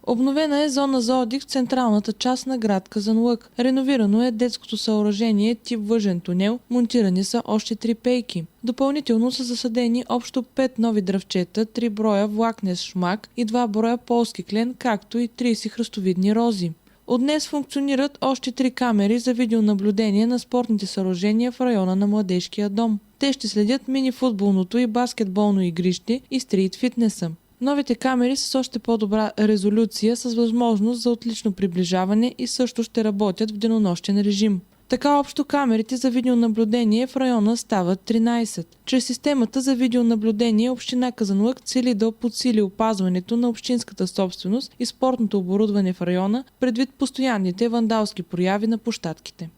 Обновена е зона за отдих в централната част на град Казанлък. Реновирано е детското съоръжение тип въжен тунел, монтирани са още 3 пейки. Допълнително са засадени общо 5 нови дръвчета, 3 броя влакнес шмак и 2 броя полски клен, както и 30 храстовидни рози. От днес функционират още 3 камери за видеонаблюдение на спортните съоръжения в района на Младежкия дом. Те ще следят мини-футболното и баскетболно игрище и стрит фитнеса. Новите камери са с още по-добра резолюция с възможност за отлично приближаване и също ще работят в денонощен режим. Така общо камерите за видеонаблюдение в района стават 13. Чрез системата за видеонаблюдение община Казанлък цели да подсили опазването на общинската собственост и спортното оборудване в района предвид постоянните вандалски прояви на площадките.